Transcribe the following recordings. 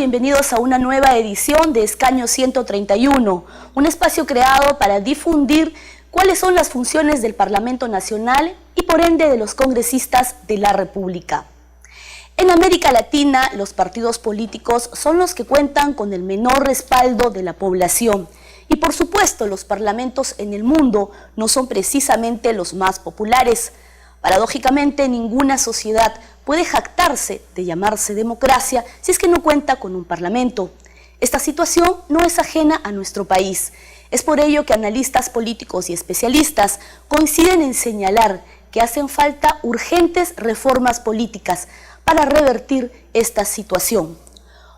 bienvenidos a una nueva edición de Escaño 131, un espacio creado para difundir cuáles son las funciones del Parlamento Nacional y por ende de los congresistas de la República. En América Latina, los partidos políticos son los que cuentan con el menor respaldo de la población y por supuesto los parlamentos en el mundo no son precisamente los más populares. Paradójicamente, ninguna sociedad puede jactarse de llamarse democracia si es que no cuenta con un parlamento. Esta situación no es ajena a nuestro país. Es por ello que analistas políticos y especialistas coinciden en señalar que hacen falta urgentes reformas políticas para revertir esta situación.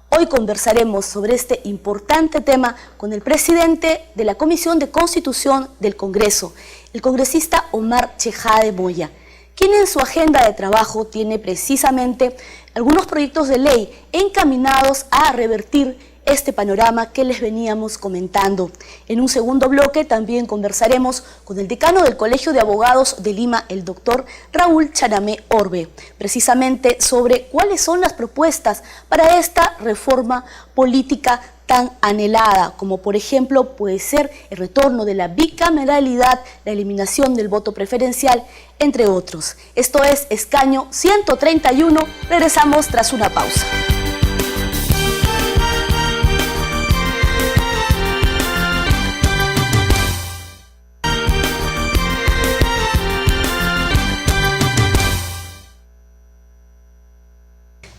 Hoy conversaremos sobre este importante tema con el presidente de la Comisión de Constitución del Congreso, el congresista Omar Chejade Moya, quien en su agenda de trabajo tiene precisamente algunos proyectos de ley encaminados a revertir este panorama que les veníamos comentando. En un segundo bloque también conversaremos con el decano del Colegio de Abogados de Lima, el doctor Raúl Charamé Orbe, precisamente sobre cuáles son las propuestas para esta reforma política tan anhelada, como por ejemplo puede ser el retorno de la bicameralidad, la eliminación del voto preferencial, entre otros. Esto es Escaño 131, regresamos tras una pausa.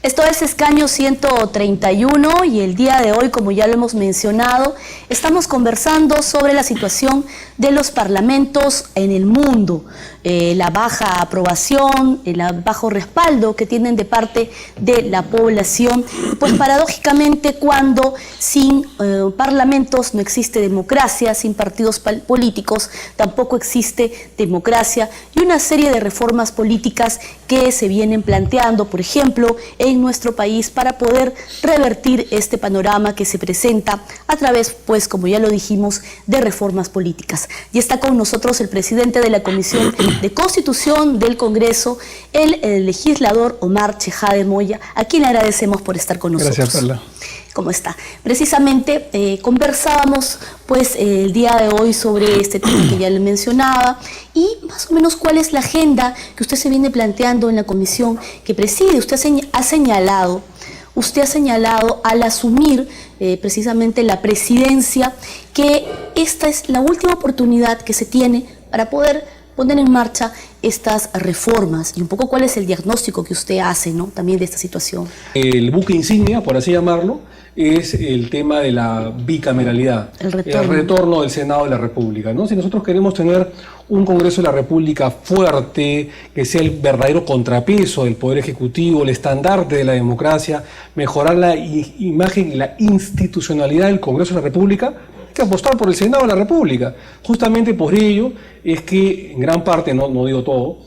Esto es Escaño 131 y el día de hoy, como ya lo hemos mencionado, estamos conversando sobre la situación de los parlamentos en el mundo, la baja aprobación, el bajo respaldo que tienen de parte de la población. Pues paradójicamente, cuando sin parlamentos no existe democracia, sin partidos políticos tampoco existe democracia, y una serie de reformas políticas que se vienen planteando, por ejemplo, en nuestro país para poder revertir este panorama que se presenta a través, pues como ya lo dijimos, de reformas políticas. Y está con nosotros el presidente de la Comisión de Constitución del Congreso, el legislador Omar Chejade Moya, a quien le agradecemos por estar con nosotros. Gracias, Perla. ¿Cómo está? Precisamente conversábamos pues el día de hoy sobre este tema que ya le mencionaba y más o menos cuál es la agenda que usted se viene planteando en la comisión que preside. Usted ha señalado al asumir precisamente la presidencia que esta es la última oportunidad que se tiene para poder poner en marcha estas reformas y un poco cuál es el diagnóstico que usted hace, ¿no?, también de esta situación. El buque insignia, por así llamarlo, es el tema de la bicameralidad, el retorno del Senado de la República, ¿no? Si nosotros queremos tener un Congreso de la República fuerte, que sea el verdadero contrapeso del Poder Ejecutivo, el estandarte de la democracia, mejorar la imagen y la institucionalidad del Congreso de la República, hay que apostar por el Senado de la República. Justamente por ello es que en gran parte, no digo todo,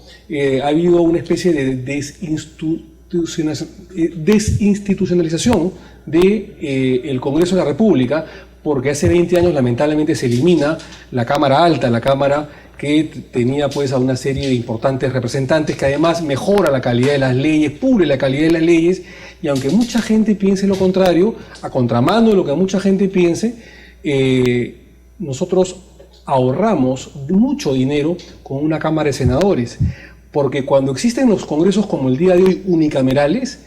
ha habido una especie de desinstitucionalización del Congreso de la República, porque hace 20 años lamentablemente se elimina la Cámara Alta, la Cámara que tenía pues a una serie de importantes representantes, que además mejora la calidad de las leyes, pubre la calidad de las leyes, y aunque mucha gente piense lo contrario, a contramano de lo que mucha gente piense, nosotros ahorramos mucho dinero con una Cámara de Senadores, porque cuando existen los congresos como el día de hoy unicamerales,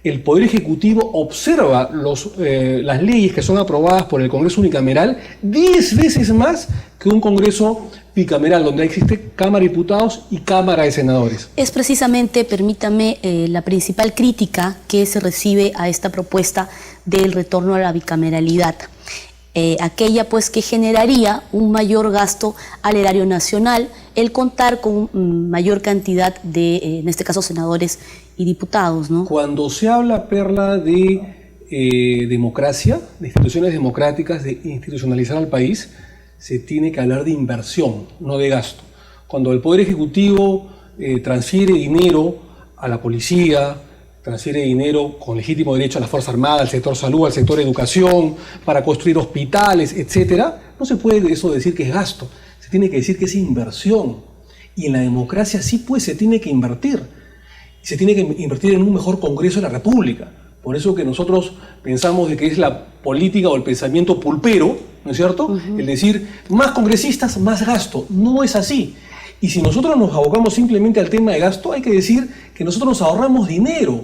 el Poder Ejecutivo observa las leyes que son aprobadas por el Congreso unicameral 10 veces más que un Congreso bicameral, donde existe Cámara de Diputados y Cámara de Senadores. Es precisamente, permítame, la principal crítica que se recibe a esta propuesta del retorno a la bicameralidad. Aquella pues que generaría un mayor gasto al erario nacional, el contar con mayor cantidad de, en este caso, senadores y diputados, ¿no? Cuando se habla, Perla, de democracia, de instituciones democráticas, de institucionalizar al país, se tiene que hablar de inversión, no de gasto. Cuando el Poder Ejecutivo transfiere dinero a la policía, transfiere dinero con legítimo derecho a la Fuerza Armada, al sector salud, al sector educación, para construir hospitales, etcétera, no se puede eso decir que es gasto, se tiene que decir que es inversión. Y en la democracia sí, pues, se tiene que invertir. Se tiene que invertir en un mejor Congreso de la República, Por eso que nosotros pensamos de que es la política o el pensamiento pulpero, ¿no es cierto? El decir, más congresistas, más gasto. No es así. Y si nosotros nos abocamos simplemente al tema de gasto, hay que decir que nosotros nos ahorramos dinero.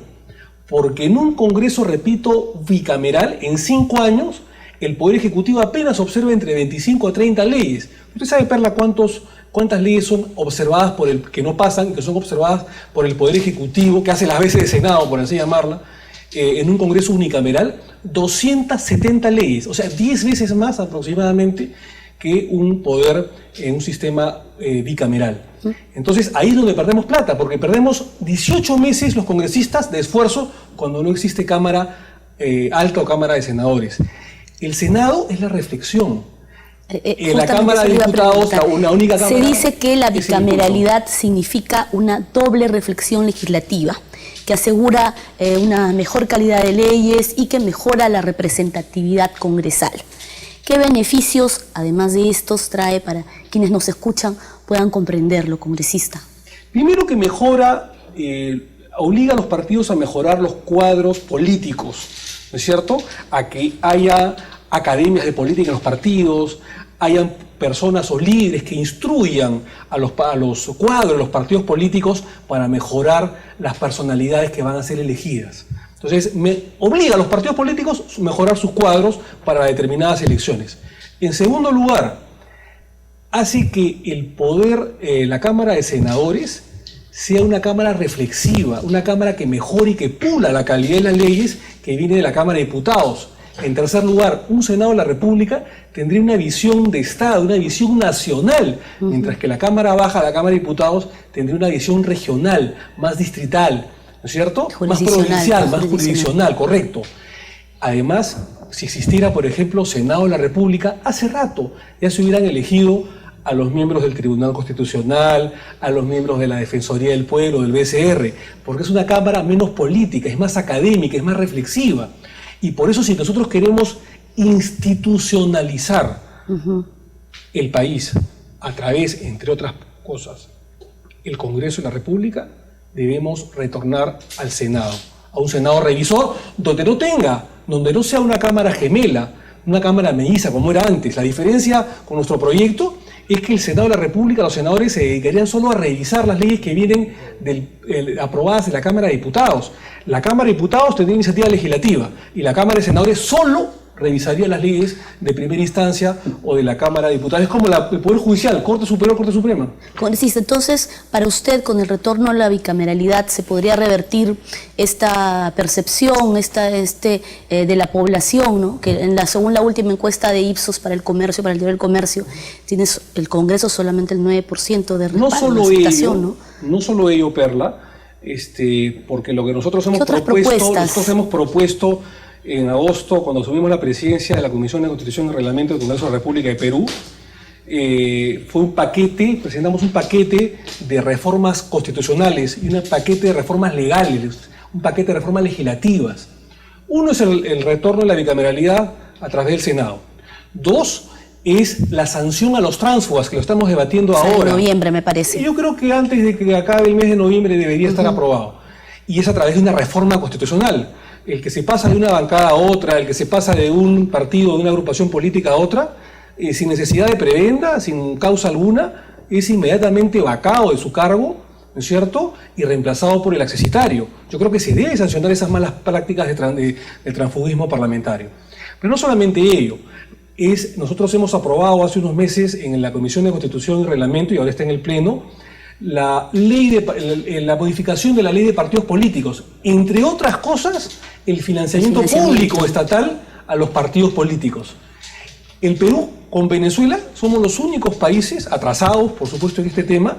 Porque en un Congreso, repito, bicameral, en 5 años, el Poder Ejecutivo apenas observa entre 25 a 30 leyes. ¿Usted sabe, Perla, cuántas leyes son observadas que no pasan, que son observadas por el Poder Ejecutivo, que hace las veces de Senado, por así llamarla, en un Congreso unicameral? 270 leyes, o sea, 10 veces más aproximadamente que un poder en un sistema bicameral. Entonces ahí es donde perdemos plata, porque perdemos 18 meses los congresistas de esfuerzo cuando no existe Cámara Alta o Cámara de Senadores. El Senado es la reflexión. La Cámara de Diputados, la única Cámara... Se dice que la bicameralidad significa una doble reflexión legislativa, que asegura una mejor calidad de leyes y que mejora la representatividad congresal. ¿Qué beneficios, además de estos, trae para quienes nos escuchan puedan comprenderlo, congresista? Primero que mejora, obliga a los partidos a mejorar los cuadros políticos, ¿no es cierto? A que haya academias de política en los partidos, hayan personas o líderes que instruyan a los cuadros de los partidos políticos para mejorar las personalidades que van a ser elegidas. Entonces, obliga a los partidos políticos a mejorar sus cuadros para determinadas elecciones. En segundo lugar, hace que el poder, la Cámara de Senadores, sea una Cámara reflexiva, una Cámara que mejore y que pula la calidad de las leyes que viene de la Cámara de Diputados. En tercer lugar, un Senado de la República tendría una visión de Estado, una visión nacional, mientras que la Cámara Baja, la Cámara de Diputados, tendría una visión regional, más distrital, ¿no es cierto? Más provincial, más jurisdiccional, correcto. Además, si existiera, por ejemplo, Senado de la República, hace rato ya se hubieran elegido a los miembros del Tribunal Constitucional, a los miembros de la Defensoría del Pueblo, del BCR, porque es una Cámara menos política, es más académica, es más reflexiva. Y por eso, si nosotros queremos institucionalizar el país a través, entre otras cosas, el Congreso de la República, debemos retornar al Senado, a un Senado revisor donde no sea una Cámara gemela, una Cámara melliza como era antes. La diferencia con nuestro proyecto es que el Senado de la República, los senadores se dedicarían solo a revisar las leyes que vienen aprobadas de la Cámara de Diputados. La Cámara de Diputados tendría iniciativa legislativa y la Cámara de Senadores solo revisaría las leyes de primera instancia o de la Cámara de Diputados. Es como el Poder Judicial, Corte Superior, Corte Suprema. Congresista, entonces, para usted, con el retorno a la bicameralidad, ¿se podría revertir esta percepción de la población, ¿no? Que según la última encuesta de Ipsos para el comercio, para el Diario del Comercio, tiene el Congreso solamente el 9% de respaldo, no solo ello, Perla, porque lo que nosotros hemos propuesto en agosto, cuando asumimos la presidencia de la Comisión de Constitución y Reglamento del Congreso de la República de Perú, presentamos un paquete de reformas constitucionales y un paquete de reformas legales, un paquete de reformas legislativas. Uno es el retorno de la bicameralidad a través del Senado. 2 es la sanción a los tránsfugas, que lo estamos debatiendo ahora. En noviembre, me parece. Yo creo que antes de que acabe el mes de noviembre debería estar aprobado. Y es a través de una reforma constitucional. El que se pasa de una bancada a otra, el que se pasa de un partido, de una agrupación política a otra, sin necesidad de prebenda, sin causa alguna, es inmediatamente vacado de su cargo, ¿no es cierto?, y reemplazado por el accesitario. Yo creo que se debe sancionar esas malas prácticas de transfugismo parlamentario. Pero no solamente ello, nosotros hemos aprobado hace unos meses en la Comisión de Constitución y Reglamento, y ahora está en el Pleno, la modificación de la ley de partidos políticos, entre otras cosas, el financiamiento público estatal a los partidos políticos. El Perú con Venezuela somos los únicos países atrasados, por supuesto, en este tema,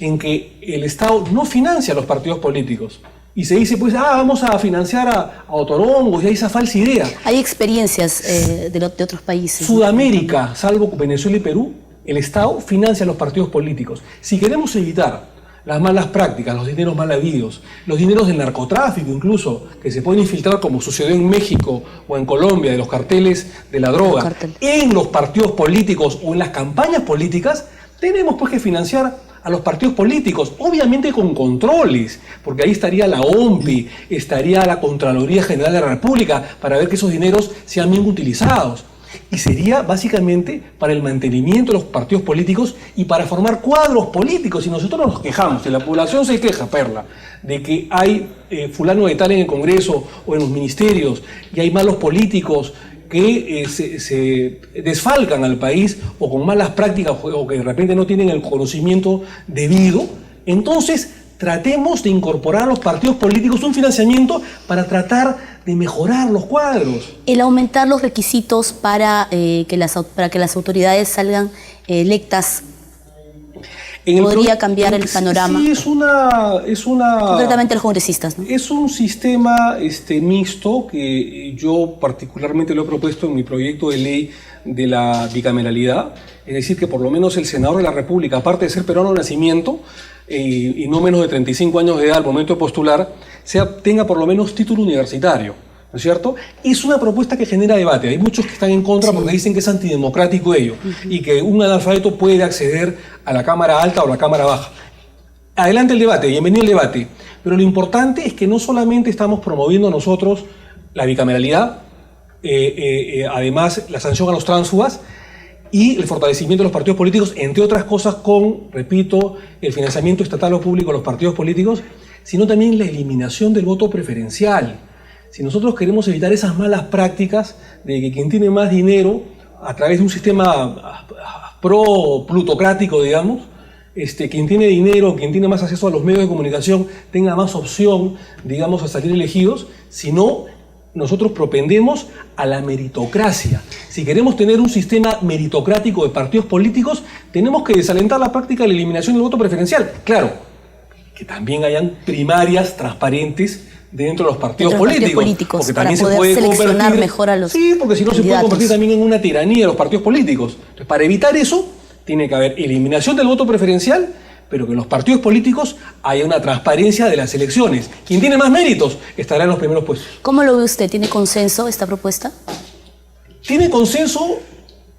en que el Estado no financia a los partidos políticos. Y se dice, pues, vamos a financiar a otorongos, y hay esa falsa idea. Hay experiencias de otros países. Sudamérica, salvo Venezuela y Perú, el Estado financia a los partidos políticos. Si queremos evitar las malas prácticas, los dineros mal habidos, los dineros del narcotráfico incluso, que se pueden infiltrar como sucedió en México o en Colombia, de los carteles de la droga, en los partidos políticos o en las campañas políticas, tenemos pues que financiar a los partidos políticos, obviamente con controles, porque ahí estaría la OMPI, estaría la Contraloría General de la República, para ver que esos dineros sean bien utilizados. Y sería básicamente para el mantenimiento de los partidos políticos y para formar cuadros políticos. Y nosotros nos quejamos, si la población se queja, Perla, de que hay fulano de tal en el Congreso o en los ministerios y hay malos políticos que se desfalcan al país o con malas prácticas o que de repente no tienen el conocimiento debido, entonces tratemos de incorporar a los partidos políticos un financiamiento para tratar de mejorar los cuadros. El aumentar los requisitos para que las autoridades salgan electas podría cambiar el panorama. Sí, es una concretamente los congresistas, ¿no? Es un sistema mixto que yo particularmente lo he propuesto en mi proyecto de ley de la bicameralidad, es decir, que por lo menos el senador de la República, aparte de ser peruano de nacimiento y no menos de 35 años de edad al momento de postular, tenga por lo menos título universitario, ¿no es cierto? Es una propuesta que genera debate. Hay muchos que están en contra porque dicen que es antidemocrático ello y que un analfabeto puede acceder a la Cámara Alta o la Cámara Baja. Adelante el debate, bienvenido el debate. Pero lo importante es que no solamente estamos promoviendo nosotros la bicameralidad, además la sanción a los tránsfugas y el fortalecimiento de los partidos políticos, entre otras cosas con, repito, el financiamiento estatal o público a los partidos políticos, sino también la eliminación del voto preferencial. Si nosotros queremos evitar esas malas prácticas de que quien tiene más dinero, a través de un sistema pro-plutocrático, digamos, quien tiene dinero, quien tiene más acceso a los medios de comunicación, tenga más opción, digamos, a salir elegidos, sino nosotros propendemos a la meritocracia. Si queremos tener un sistema meritocrático de partidos políticos, tenemos que desalentar la práctica de la eliminación del voto preferencial. Claro, que también hayan primarias transparentes dentro de los partidos políticos, porque también para se puede seleccionar convertir, mejor a los sí, porque si no candidatos. se puede convertir también en una tiranía de los partidos políticos. Entonces, para evitar eso, tiene que haber eliminación del voto preferencial, pero que en los partidos políticos haya una transparencia de las elecciones. Quien tiene más méritos estará en los primeros puestos. ¿Cómo lo ve usted? ¿Tiene consenso esta propuesta? Tiene consenso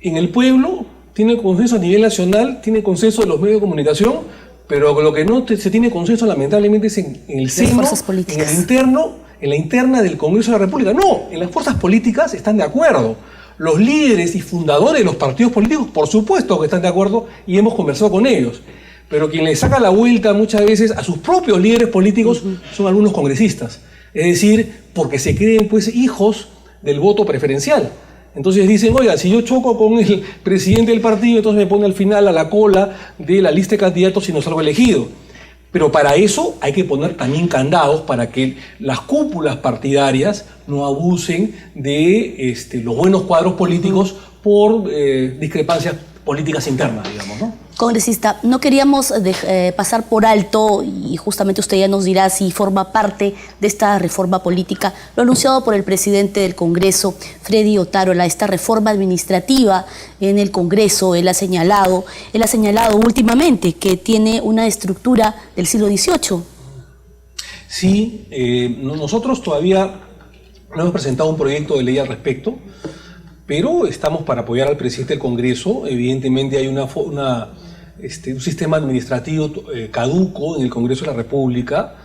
en el pueblo, tiene consenso a nivel nacional, tiene consenso de los medios de comunicación, pero lo que no se tiene consenso lamentablemente es en el seno, fuerzas políticas, en el interno, en la interna del Congreso de la República. No, en las fuerzas políticas están de acuerdo. Los líderes y fundadores de los partidos políticos, por supuesto que están de acuerdo y hemos conversado con ellos. Pero quien le saca la vuelta muchas veces a sus propios líderes políticos son algunos congresistas. Es decir, porque se creen pues hijos del voto preferencial. Entonces dicen, oiga, si yo choco con el presidente del partido, entonces me pone al final a la cola de la lista de candidatos y no salgo elegido. Pero para eso hay que poner también candados para que las cúpulas partidarias no abusen de los buenos cuadros políticos por discrepancias políticas internas, digamos, ¿no? Congresista, no queríamos pasar por alto, y justamente usted ya nos dirá si forma parte de esta reforma política, lo anunciado por el presidente del Congreso, Freddy Otárola, esta reforma administrativa en el Congreso. Él ha señalado últimamente que tiene una estructura del siglo XVIII. Sí, nosotros todavía no hemos presentado un proyecto de ley al respecto, pero estamos para apoyar al presidente del Congreso. Evidentemente hay un sistema administrativo caduco en el Congreso de la República,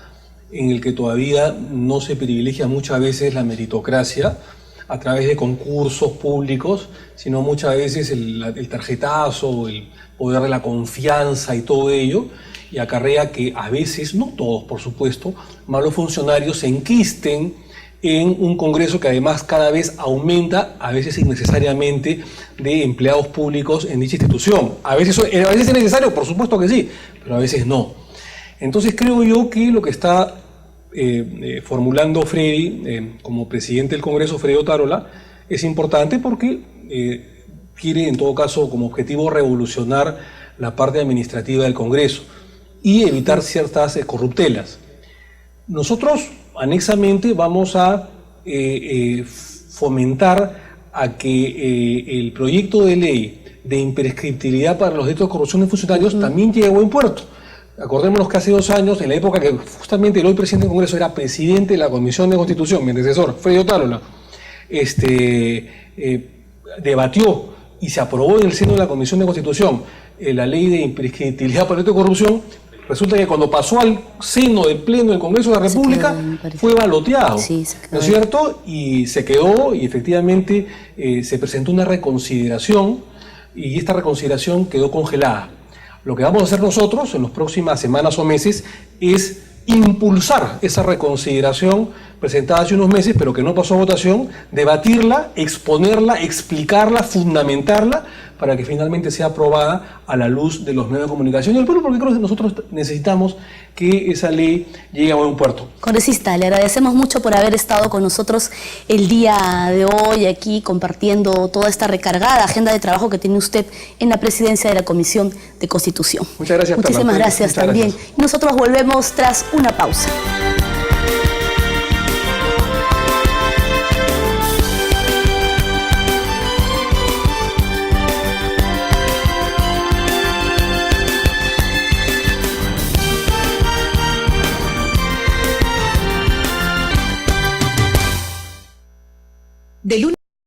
en el que todavía no se privilegia muchas veces la meritocracia a través de concursos públicos, sino muchas veces el tarjetazo, el poder de la confianza y todo ello, y acarrea que a veces, no todos por supuesto, malos funcionarios se enquisten en un Congreso que además cada vez aumenta, a veces innecesariamente, de empleados públicos en dicha institución. A veces es necesario, por supuesto que sí, pero a veces no. Entonces creo yo que lo que está formulando Freddy como presidente del Congreso, Freddy Otárola, es importante porque quiere en todo caso como objetivo revolucionar la parte administrativa del Congreso y evitar ciertas corruptelas. Nosotros anexamente vamos a fomentar a que el proyecto de ley de imprescriptibilidad para los delitos de corrupción de funcionarios también llegue a buen puerto. Acordémonos que hace 2 años, en la época que justamente el hoy presidente del Congreso era presidente de la Comisión de Constitución, mi antecesor, Freddy Otárola, debatió y se aprobó en el seno de la Comisión de Constitución la ley de imprescriptibilidad por delito de corrupción, resulta que cuando pasó al seno del Pleno del Congreso de la República fue baloteado, ¿no es cierto? Y se quedó, y efectivamente se presentó una reconsideración, y esta reconsideración quedó congelada. Lo que vamos a hacer nosotros en las próximas semanas o meses es impulsar esa reconsideración presentada hace unos meses, pero que no pasó a votación, debatirla, exponerla, explicarla, fundamentarla, para que finalmente sea aprobada a la luz de los medios de comunicación y el pueblo, porque creo que nosotros necesitamos que esa ley llegue a buen puerto. Congresista, le agradecemos mucho por haber estado con nosotros el día de hoy aquí compartiendo toda esta recargada agenda de trabajo que tiene usted en la presidencia de la Comisión de Constitución. Muchas gracias. Muchísimas gracias también. Gracias. Nosotros volvemos tras una pausa. De lunes